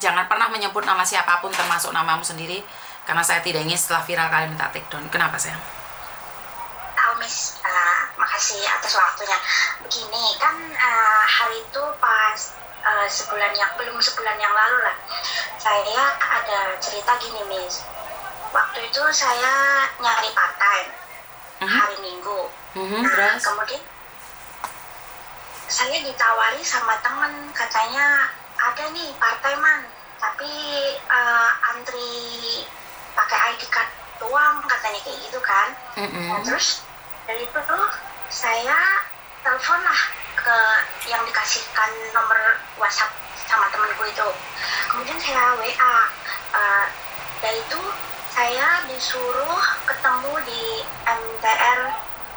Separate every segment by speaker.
Speaker 1: Jangan pernah menyebut nama siapapun termasuk namamu sendiri, karena saya tidak ingin setelah viral kalian minta take down. Kenapa sayang?
Speaker 2: Tahu Miss, makasih atas waktunya. Begini kan, hari itu pas belum sebulan yang lalu lah, saya ada cerita gini Miss. Waktu itu saya nyari part time hari Minggu. Nah, kemudian saya ditawari sama temen, katanya ada nih part time-an, tapi antri pakai ID card doang, katanya kayak gitu kan. Nah, terus dari itu tuh saya telepon lah ke yang dikasihkan nomor WhatsApp sama temenku itu. Kemudian saya WA, dari itu saya disuruh ketemu di MTR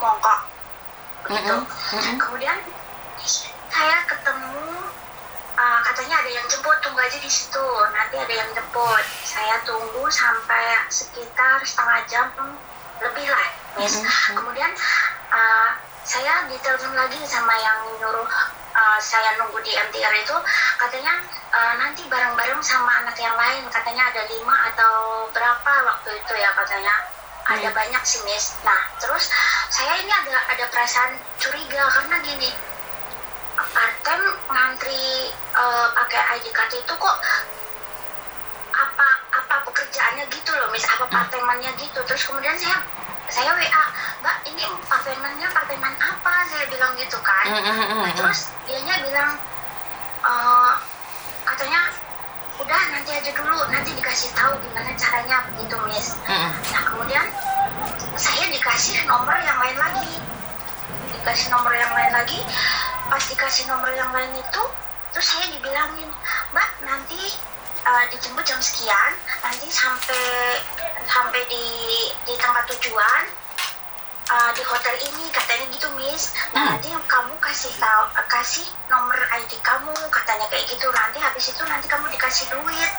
Speaker 2: Mongkok begitu. Kemudian saya ketemu, katanya ada yang jemput, tunggu aja di situ, nanti ada yang jemput. Saya tunggu sampai sekitar setengah jam lebih lah, Miss. Kemudian saya ditelepon lagi sama yang nyuruh saya nunggu di MTR itu, katanya nanti bareng-bareng sama anak yang lain, katanya ada 5 atau berapa waktu itu ya, katanya ada banyak sih Miss. Nah terus saya ini ada perasaan curiga karena gini, part-time ngantri pakai ID card itu kok apa pekerjaannya gitu loh Miss, apa part-time-annya gitu. Terus kemudian saya WA, Mbak ini part-time-an apa, saya bilang gitu kan. Nah, terus dianya bilang katanya udah nanti aja dulu, nanti dikasih tahu gimana caranya begitu Miss. Nah kemudian saya dikasih nomor yang lain lagi, pas dikasih nomor yang lain itu, terus saya dibilangin, Mbak nanti dijemput jam sekian, nanti sampai di tempat tujuan di hotel ini, katanya gitu Miss. Nah nanti kamu kasih nomor ID kamu, katanya kayak gitu, nanti habis itu nanti kamu dikasih duit,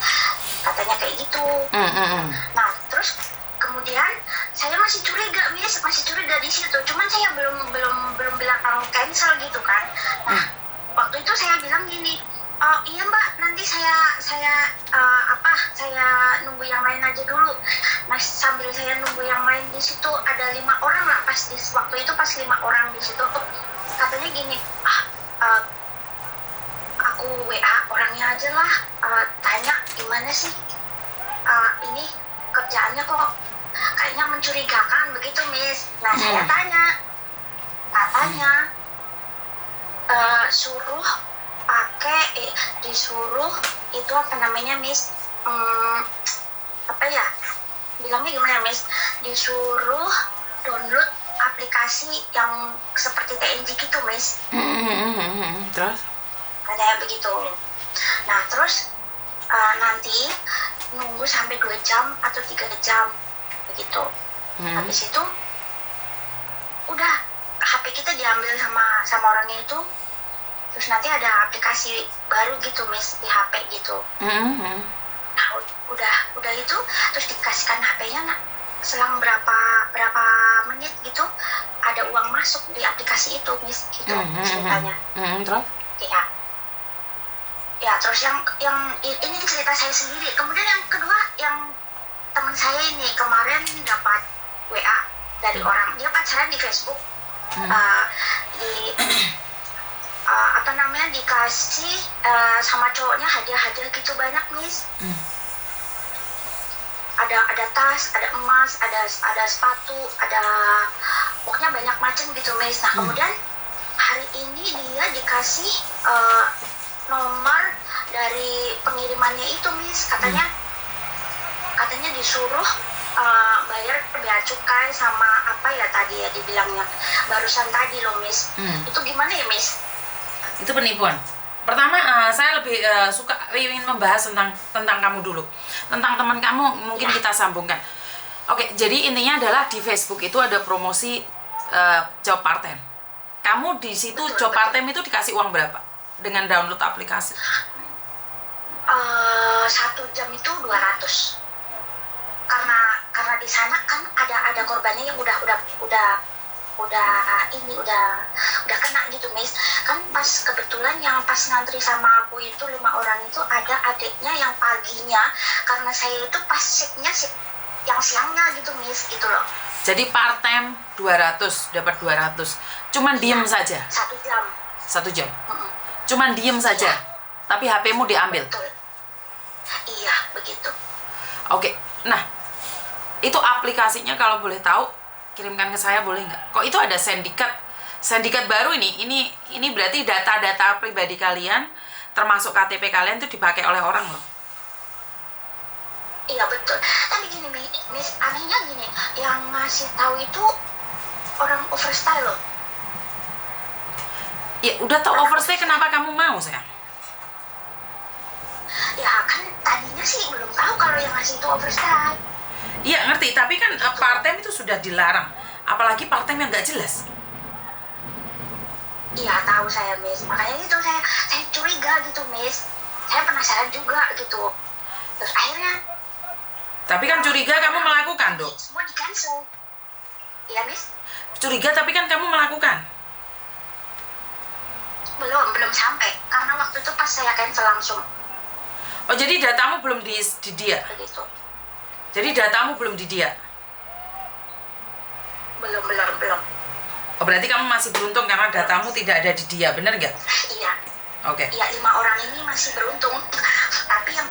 Speaker 2: katanya kayak gitu. Nah terus kemudian saya masih curiga Miss, di situ. Cuman saya belum bilang cancel gitu kan. Nah waktu itu saya bilang gini, oh iya Mbak, nanti saya nunggu yang lain aja dulu. Nah sambil saya nunggu yang lain di situ ada 5 orang lah, waktu itu pas 5 orang di situ, katanya gini, aku WA orangnya aja lah, tanya gimana sih ini kerjaannya kok kayaknya mencurigakan begitu Miss. Nah saya tanya, katanya disuruh itu apa namanya Miss, apa ya bilangnya gimana Miss, disuruh download aplikasi yang seperti TNG gitu Miss.
Speaker 1: Terus?
Speaker 2: Kayak begitu. Nah terus nanti nunggu sampai 2 jam atau 3 jam begitu. Habis itu udah HP kita diambil sama orangnya itu. Terus nanti ada aplikasi baru gitu Miss di HP gitu. Nah udah itu terus dikasihkan HP-nya, selang berapa menit gitu ada uang masuk di aplikasi itu Miss gitu ceritanya.
Speaker 1: Terus?
Speaker 2: Ya terus yang ini cerita saya sendiri. Kemudian yang kedua, yang teman saya ini kemarin dapat WA dari orang, dia pacaran di Facebook, dikasih sama cowoknya hadiah gitu banyak Miss. Ada tas, ada emas, ada sepatu, ada pokoknya banyak macam gitu Miss. Nah kemudian hari ini dia dikasih nomor dari pengirimannya itu Miss, katanya disuruh bayar bea cukai sama apa ya tadi ya dibilangnya barusan tadi loh Miss. Itu gimana ya Miss?
Speaker 1: Itu penipuan. Pertama, saya lebih suka ingin membahas tentang kamu dulu, tentang teman kamu, mungkin kita sambungkan. Oke, jadi intinya adalah di Facebook itu ada promosi job part time. Kamu di situ job part time itu dikasih uang berapa dengan download aplikasi?
Speaker 2: 1 jam itu 200. Karena di sana kan ada korbannya yang udah udah kena gitu Miss. Kan pas kebetulan yang pas ngantri sama aku itu 5 orang itu ada adiknya yang paginya, karena saya itu pas shiftnya shift yang siangnya gitu Miss, gitu loh.
Speaker 1: Jadi part time 200, dapat 200. Cuman diem saja.
Speaker 2: 1 jam.
Speaker 1: 1 jam. Cuman diem saja. Tapi HP-mu diambil.
Speaker 2: Betul. Iya, begitu.
Speaker 1: Oke. Nah, itu aplikasinya kalau boleh tahu kirimkan ke saya boleh nggak? Kok itu ada sindikat baru ini berarti data-data pribadi kalian termasuk KTP kalian itu dipakai oleh orang loh.
Speaker 2: Iya betul. Tapi gini Miss, anehnya gini, yang ngasih tahu itu orang overstay loh.
Speaker 1: Ya udah tahu overstay kenapa kamu mau sayang?
Speaker 2: Ya kan tadinya sih belum tahu kalau yang ngasih itu overstay.
Speaker 1: Iya ngerti, tapi kan part-time itu sudah dilarang. Apalagi part-time yang nggak jelas.
Speaker 2: Iya tahu saya Miss, makanya itu saya curiga gitu Miss. Saya penasaran juga gitu. Terus akhirnya.
Speaker 1: Tapi kan curiga kamu melakukan dok.
Speaker 2: Semua di cancel. Iya Miss.
Speaker 1: Curiga tapi kan kamu melakukan.
Speaker 2: Belum sampai, karena waktu itu pas saya cancel langsung.
Speaker 1: Oh jadi datamu belum di dia.
Speaker 2: Begitu.
Speaker 1: Jadi datamu belum di dia.
Speaker 2: Belum.
Speaker 1: Oh berarti kamu masih beruntung karena datamu tidak ada di dia, benar nggak?
Speaker 2: Iya.
Speaker 1: Oke.
Speaker 2: Iya 5 orang ini masih beruntung. Tapi yang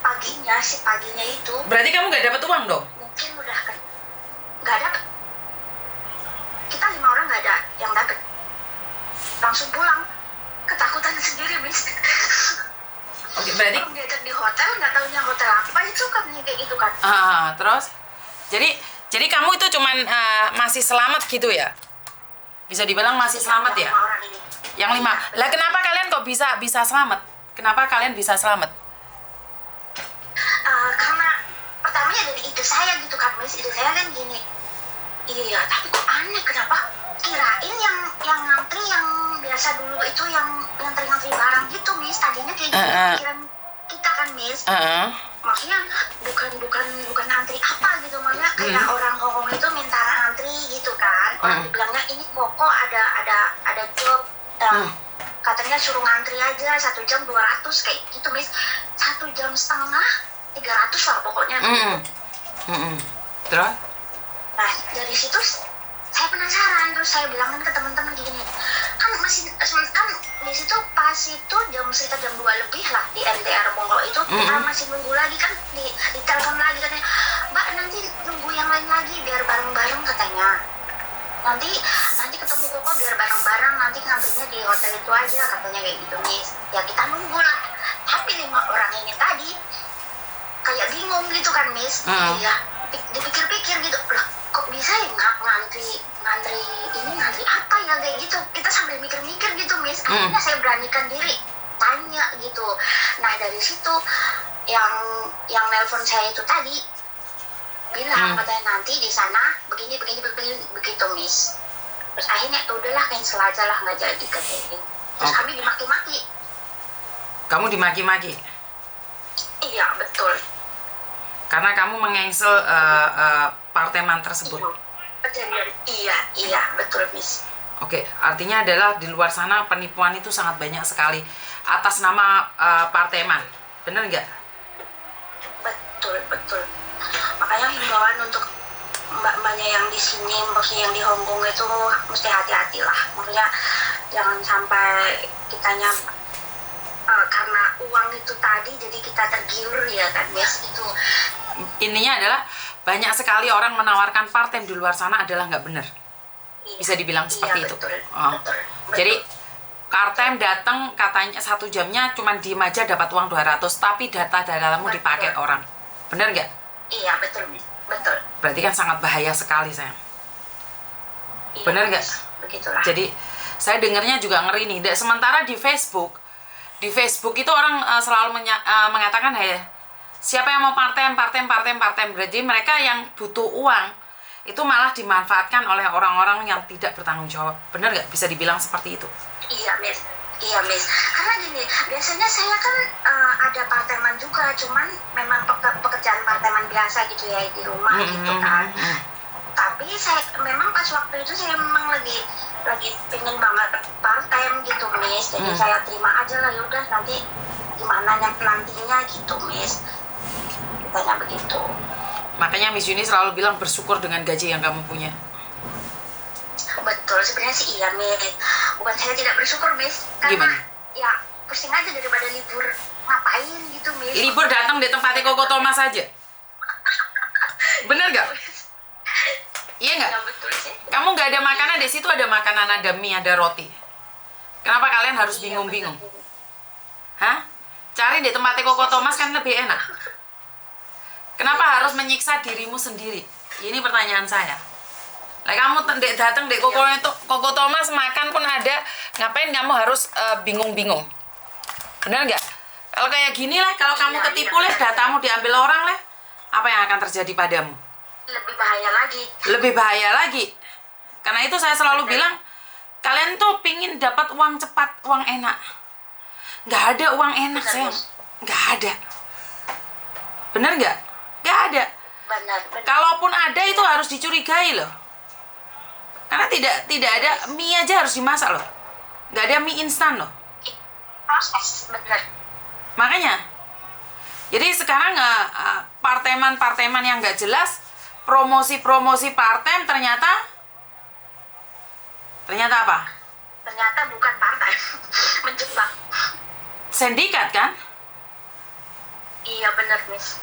Speaker 2: si paginya itu.
Speaker 1: Berarti kamu nggak dapat uang dong?
Speaker 2: Mungkin udah kan. Nggak dapat. Kita 5 orang nggak ada yang dapat. Langsung pulang. Ketakutan sendiri Miss.
Speaker 1: Oke berarti.
Speaker 2: Kalau diajak di hotel nggak tahunya hotel apa itu kan kayak gitu kan.
Speaker 1: Terus? Jadi kamu itu cuman masih selamat gitu ya? Bisa dibilang masih selamat ya?
Speaker 2: 5 orang ini.
Speaker 1: Yang 5. Lah kenapa kalian kok bisa selamat? Kenapa kalian bisa selamat?
Speaker 2: Karena pertamanya dari ide saya gitu kan Miss. Ide saya kan gini. Iya tapi kok aneh, kenapa kirain yang ngantri yang biasa dulu itu yang ngantri barang gitu Miss. Tadinya kayak gitu pikiran kita kan Miss. Maksudnya bukan antri apa gitu, maksudnya kayak orang Hongkong itu minta antri gitu kan. Orang bilangnya ini koko ada job katanya suruh ngantri aja 1 jam 200 kayak gitu Miss. 1,5 jam 300 lah pokoknya.
Speaker 1: Terus?
Speaker 2: Nah dari situ saya penasaran, terus saya bilangin ke teman-teman gini, kan di situ pas itu sekitar jam 2 lebih lah di MTR Monggo itu kita masih nunggu lagi kan, di telepon lagi katanya, Mbak nanti nunggu yang lain lagi biar bareng-bareng katanya, nanti ketemu Koko biar bareng-bareng, nanti ngantrinya di hotel itu aja katanya kayak gitu Miss. Ya kita nunggu lah, tapi 5 orang ini tadi kayak bingung gitu kan Miss. Iya dipikir-pikir gitu lah, kok bisa ya ngantri apa ya kayak gitu. Kita sambil mikir-mikir gitu Miss. Akhirnya saya beranikan diri tanya gitu. Nah dari situ yang nelpon saya itu tadi bilang katanya nanti di sana begini begitu Miss. Terus akhirnya udahlah cancel aja lah, nggak jadi katanya. Terus kami dimaki-maki.
Speaker 1: Kamu dimaki-maki?
Speaker 2: Iya betul.
Speaker 1: Karena kamu mengengsel parteman tersebut.
Speaker 2: Iya betul Miss.
Speaker 1: Oke, artinya adalah di luar sana penipuan itu sangat banyak sekali atas nama parteman, benar nggak?
Speaker 2: Betul. Makanya himbauan untuk mbak-mbaknya yang di sini, maksudnya yang di Hongkong itu mesti hati-hati lah. Maksudnya jangan sampai kitanya karena uang itu tadi jadi kita tergiur ya kan Miss. Itu
Speaker 1: intinya adalah banyak sekali orang menawarkan part-time di luar sana adalah nggak benar. Bisa dibilang seperti itu.
Speaker 2: Betul.
Speaker 1: Jadi part-time datang katanya 1 jamnya cuman diem aja dapat uang 200, tapi data-datamu dipakai orang. Benar nggak?
Speaker 2: Iya betul Miss. Betul.
Speaker 1: Berarti kan sangat bahaya sekali sayang.
Speaker 2: Iya,
Speaker 1: benar nggak?
Speaker 2: Begitulah.
Speaker 1: Jadi saya dengarnya juga ngeri nih. Sementara di Facebook itu orang selalu mengatakan siapa yang mau part-time. Berarti mereka yang butuh uang itu malah dimanfaatkan oleh orang-orang yang tidak bertanggung jawab. Benar nggak? Bisa dibilang seperti itu?
Speaker 2: Iya Miss. Karena gini, biasanya saya kan ada part-timean juga, cuman memang pekerjaan part-timean biasa gitu ya di rumah gitu kan. Tapi tapi saya memang pas waktu itu saya memang lagi pengen banget part time gitu Miss, jadi saya terima aja lah, yaudah nanti gimana nantinya gitu Miss, katanya begitu.
Speaker 1: Makanya Miss Yuni selalu bilang bersyukur dengan gaji yang kamu punya.
Speaker 2: Betul, sebenarnya sih iya Miss, bukan saya tidak bersyukur Miss, karena
Speaker 1: Gimana?
Speaker 2: ya pusing aja daripada libur ngapain gitu Miss.
Speaker 1: Libur datang di tempatnya Koko Thomas aja. Bener gak? Iya nggak?
Speaker 2: Ya betul sih.
Speaker 1: Kamu nggak ada makanan, di situ ada makanan, ada mie, ada roti. Kenapa kalian harus bingung-bingung? Hah? Cari di tempatnya Koko Thomas kan lebih enak. Kenapa harus menyiksa dirimu sendiri? Ini pertanyaan saya. Lah kamu datang di Koko Thomas makan pun ada, ngapain kamu harus bingung-bingung? Benar nggak? Kalau kayak gini lah, kalau kamu ketipu lah, datamu diambil orang lah, apa yang akan terjadi padamu?
Speaker 2: Lebih bahaya lagi.
Speaker 1: Lebih bahaya lagi. Karena itu saya selalu bilang, kalian tuh pingin dapat uang cepat, uang enak. Nggak ada uang enak, sayang. Nggak ada. Bener nggak? Nggak ada.
Speaker 2: Benar.
Speaker 1: Kalaupun ada itu harus dicurigai loh. Karena tidak ada mie aja harus dimasak loh. Nggak ada mie instan loh.
Speaker 2: Proses, benar.
Speaker 1: Makanya. Jadi sekarang parteman yang nggak jelas, promosi part-time ternyata apa?
Speaker 2: Ternyata bukan partai, menjebak.
Speaker 1: Sindikat kan?
Speaker 2: Iya benar Miss.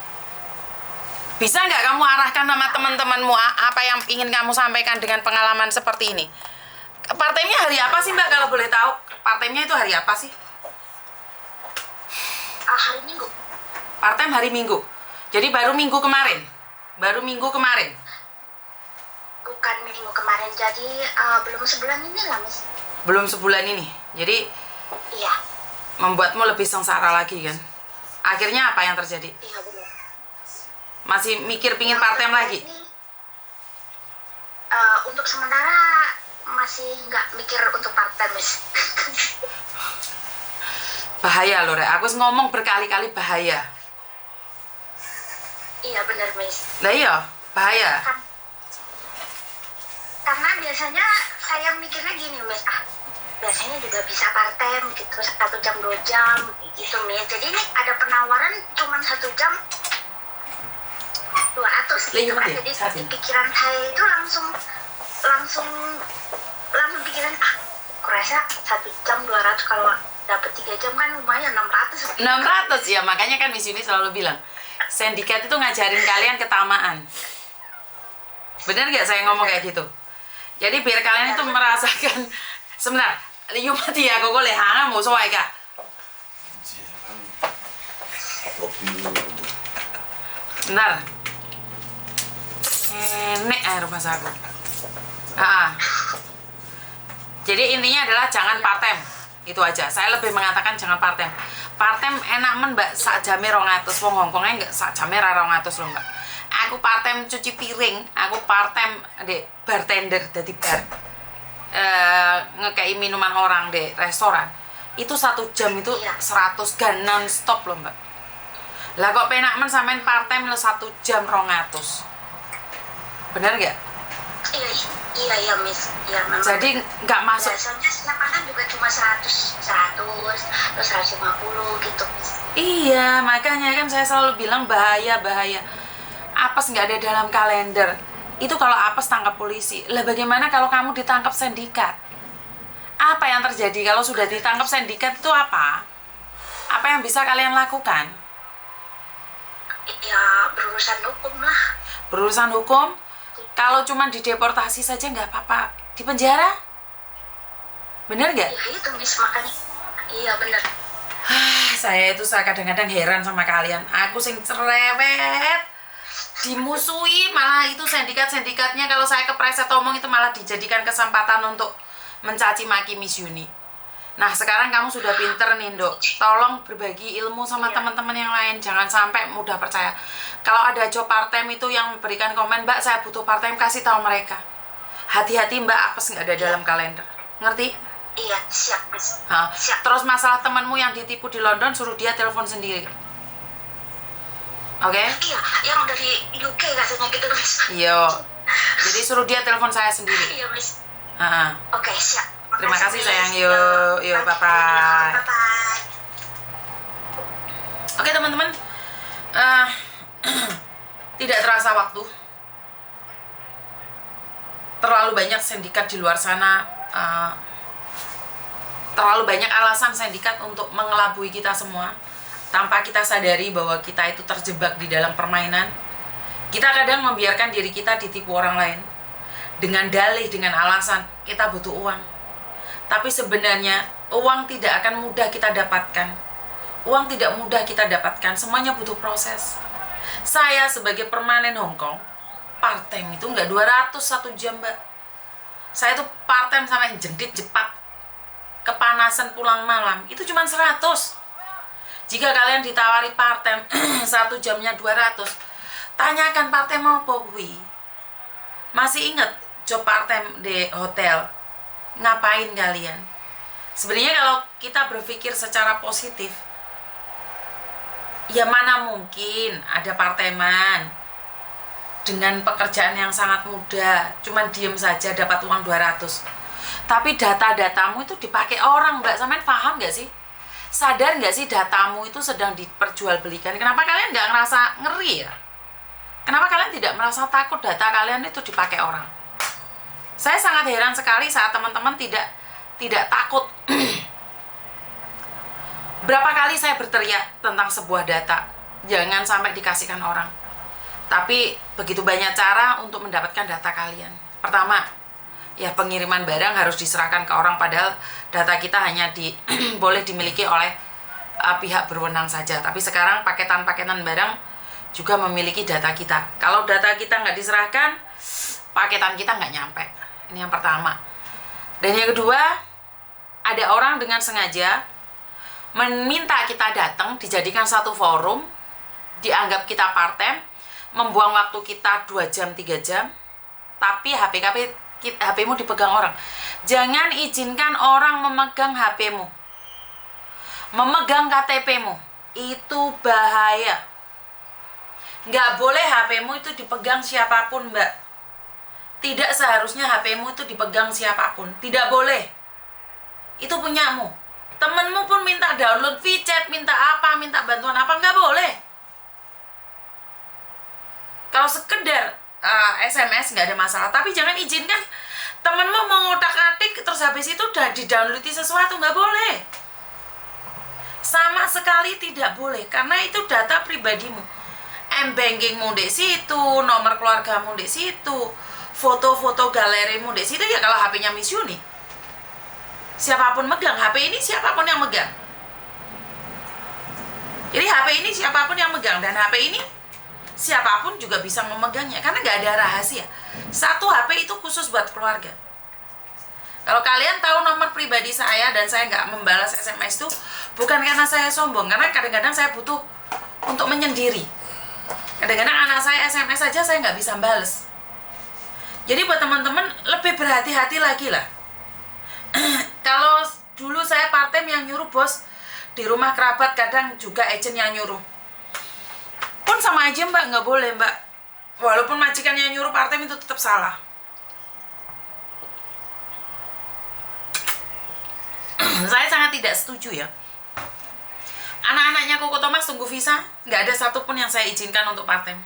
Speaker 1: Bisa nggak kamu arahkan sama teman-temanmu apa yang ingin kamu sampaikan dengan pengalaman seperti ini? Part-time-nya hari apa sih Mbak, kalau boleh tahu? Part-time-nya itu hari apa sih?
Speaker 2: Hari Minggu.
Speaker 1: Part-time hari Minggu. Jadi baru minggu kemarin.
Speaker 2: Bukan minggu kemarin, jadi belum sebulan ini lah Miss.
Speaker 1: Belum sebulan ini. Jadi
Speaker 2: Iya.
Speaker 1: membuatmu lebih sengsara lagi kan? Akhirnya apa yang terjadi?
Speaker 2: Iya benar.
Speaker 1: Masih mikir pingin part-time lagi?
Speaker 2: Untuk sementara masih nggak mikir untuk part-time Miss.
Speaker 1: Bahaya loh, Rek. Aku ngomong berkali-kali bahaya.
Speaker 2: Iya benar Miss.
Speaker 1: Lah iya, bahaya.
Speaker 2: Karena biasanya saya mikirnya gini Miss, biasanya juga bisa part-time gitu, 1 jam 2 jam gitu Miss. Jadi ini ada penawaran cuma 1 jam 200 gitu kan. Jadi di pikiran saya itu langsung pikiran, aku rasa 1 jam 200, kalau dapat 3 jam kan lumayan 600.
Speaker 1: 600 ya, makanya kan Miss Yuni selalu bilang, sindikat itu ngajarin kalian ketamaan. Bener nggak saya ngomong kayak gitu? Jadi biar kalian itu merasakan, sebentar, yuk mati ya, kok lehangan mau soai kak. Bentar. Enek air masaku. Jadi intinya adalah jangan part-time. Itu aja. Saya lebih mengatakan jangan part-time. Part-time enak men Mbak, sak jame 200. Wong Hongkongnya enggak sak jame 200 loh Mbak. Aku part-time cuci piring, aku part-time di bartender di bar. Ngekei minuman orang di restoran. Itu 1 jam itu 100 gan non-stop loh Mbak. Lah kok penak men sampean part-time lo 1 jam 200. Bener nggak?
Speaker 2: Iya Miss. Iya memang.
Speaker 1: Jadi nggak masuk.
Speaker 2: Biasanya lapangan juga cuma 100 terus 150 gitu Miss.
Speaker 1: Iya, makanya kan saya selalu bilang bahaya. Apes nggak ada dalam kalender. Itu kalau apes tangkap polisi. Lah bagaimana kalau kamu ditangkap sindikat? Apa yang terjadi kalau sudah ditangkap sindikat itu apa? Apa yang bisa kalian lakukan?
Speaker 2: Ya berurusan hukum lah.
Speaker 1: Berurusan hukum? Kalau cuma dideportasi saja nggak apa-apa. Di penjara? Bener nggak?
Speaker 2: Ya itu Miss, makanya. Iya bener.
Speaker 1: Saya kadang-kadang heran sama kalian. Aku sing cerewet, dimusuhi, malah itu sindikat-sindikatnya kalau saya kepreset omong itu malah dijadikan kesempatan untuk mencaci maki Miss Yuni. Nah sekarang kamu sudah pinter nih Dok, tolong berbagi ilmu sama teman-teman yang lain, jangan sampai mudah percaya. Kalau ada job part-time itu yang memberikan komen, Mbak saya butuh part-time, kasih tahu mereka. Hati-hati Mbak, apes nggak ada dalam kalender, ngerti?
Speaker 2: Iya, siap Miss.
Speaker 1: Siap. Terus masalah temanmu yang ditipu di London, suruh dia telepon sendiri. Oke?
Speaker 2: Iya, yang dari UK katanya gitu Miss.
Speaker 1: Iya. Jadi suruh dia telepon saya sendiri.
Speaker 2: Iya, Miss.
Speaker 1: Ah,
Speaker 2: Oke, siap.
Speaker 1: terima kasih
Speaker 2: Miss.
Speaker 1: sayang. Yuk, bye-bye.
Speaker 2: Bye-bye.
Speaker 1: Oke teman-teman, tidak terasa waktu. Terlalu banyak sindikat di luar sana, terlalu banyak alasan sindikat untuk mengelabui kita semua tanpa kita sadari bahwa kita itu terjebak di dalam permainan. Kita kadang membiarkan diri kita ditipu orang lain dengan dalih, dengan alasan kita butuh uang. Tapi sebenarnya uang tidak akan mudah kita dapatkan. Uang tidak mudah kita dapatkan, semuanya butuh proses. Saya sebagai permanen Hongkong, part-time itu nggak 200 1 jam, Mbak. Saya tuh part-time sampai jendit jepat, kepanasan pulang malam, itu cuma 100. Jika kalian ditawari part-time 1 jamnya 200, tanyakan part-time apa kuwi. Masih ingat job part-time di hotel? Ngapain kalian? Sebenarnya kalau kita berpikir secara positif, ya mana mungkin ada part-timean dengan pekerjaan yang sangat mudah, cuman diem saja dapat uang 200. Tapi data-datamu itu dipakai orang, Mbak. Sampean paham nggak sih? Sadar nggak sih datamu itu sedang diperjualbelikan? Kenapa kalian nggak ngerasa ngeri ya? Kenapa kalian tidak merasa takut data kalian itu dipakai orang? Saya sangat heran sekali saat teman-teman tidak takut. Berapa kali saya berteriak tentang sebuah data, jangan sampai dikasihkan orang. Tapi begitu banyak cara untuk mendapatkan data kalian. Pertama, ya pengiriman barang harus diserahkan ke orang, padahal data kita hanya boleh dimiliki oleh pihak berwenang saja. Tapi sekarang paketan-paketan barang juga memiliki data kita. Kalau data kita nggak diserahkan, paketan kita nggak nyampe. Ini yang pertama. Dan yang kedua, ada orang dengan sengaja meminta kita datang, dijadikan satu forum, dianggap kita part-time, membuang waktu kita 2 jam, 3 jam, tapi HP-mu dipegang orang. Jangan izinkan orang memegang HP-mu, memegang KTP-mu. Itu bahaya. Nggak boleh HP-mu itu dipegang siapapun, Mbak. Tidak seharusnya HP-mu itu dipegang siapapun. Tidak boleh. Itu punyamu. Temenmu pun minta download WeChat, minta apa, minta bantuan apa, nggak boleh. Kalau sekedar SMS nggak ada masalah, tapi jangan izinkan temenmu mau ngotak-atik terus habis itu udah di-downloadi sesuatu, nggak boleh. Sama sekali tidak boleh, karena itu data pribadimu. M-bankingmu di situ, nomor keluargamu di situ, foto-foto galerimu di situ. Ya kalau HP-nya Miss Yuni, siapapun megang HP ini, siapapun yang megang. Jadi HP ini siapapun yang megang, dan HP ini siapapun juga bisa memegangnya, karena nggak ada rahasia. Satu HP itu khusus buat keluarga. Kalau kalian tahu nomor pribadi saya dan saya nggak membalas SMS itu, bukan karena saya sombong, karena kadang-kadang saya butuh untuk menyendiri. Kadang-kadang anak saya SMS saja saya nggak bisa bales. Jadi buat teman-teman lebih berhati-hati lagi lah. Kalau dulu saya part-time yang nyuruh bos, di rumah kerabat kadang juga agent yang nyuruh. Pun sama aja, Mbak, nggak boleh, Mbak. Walaupun majikan yang nyuruh part-time itu tetap salah. Saya sangat tidak setuju ya. Anak-anaknya Koko Thomas tunggu visa, nggak ada satupun yang saya izinkan untuk part-time.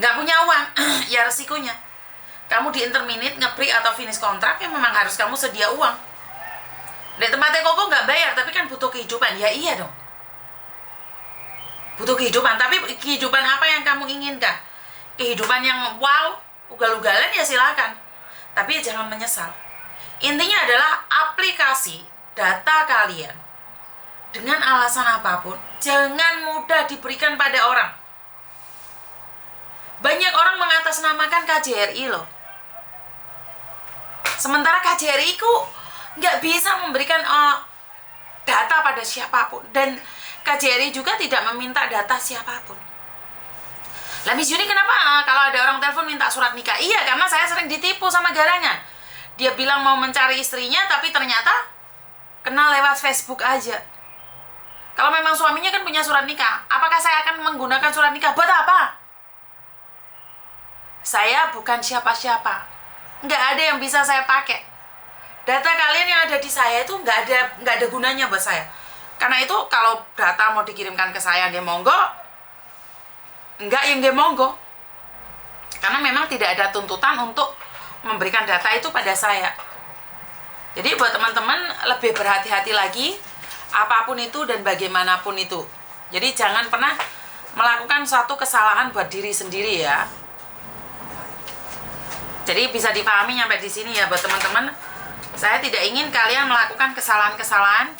Speaker 1: Nggak punya uang, ya resikonya. Kamu di interminate, nge-break atau finish kontrak, ya memang harus kamu sedia uang. Di tempatnya Koko nggak bayar, tapi kan butuh kehidupan. Ya iya dong. Butuh kehidupan, tapi kehidupan apa yang kamu inginkan? Kehidupan yang wow, ugal-ugalan ya silakan. Tapi ya jangan menyesal. Intinya adalah aplikasi data kalian dengan alasan apapun, jangan mudah diberikan pada orang. Banyak orang mengatasnamakan KJRI loh. Sementara KJRI ku nggak bisa memberikan data pada siapapun. Dan KJRI juga tidak meminta data siapapun. Lah Miss Yuni, kenapa kalau ada orang telepon minta surat nikah? Iya, karena saya sering ditipu sama garangan. Dia bilang mau mencari istrinya, tapi ternyata kenal lewat Facebook aja. Kalau memang suaminya kan punya surat nikah, apakah saya akan menggunakan surat nikah? Buat apa? saya bukan siapa-siapa. Nggak ada yang bisa saya pakai. Data kalian yang ada di saya itu nggak ada gunanya buat saya. Karena itu kalau data mau dikirimkan ke saya, dia monggo. Enggak, yang dia monggo. Karena memang tidak ada tuntutan untuk memberikan data itu pada saya. Jadi buat teman-teman lebih berhati-hati lagi apapun itu dan bagaimanapun itu. Jadi jangan pernah melakukan suatu kesalahan buat diri sendiri ya. Jadi bisa dipahami sampai di sini ya buat teman-teman. Saya tidak ingin kalian melakukan kesalahan-kesalahan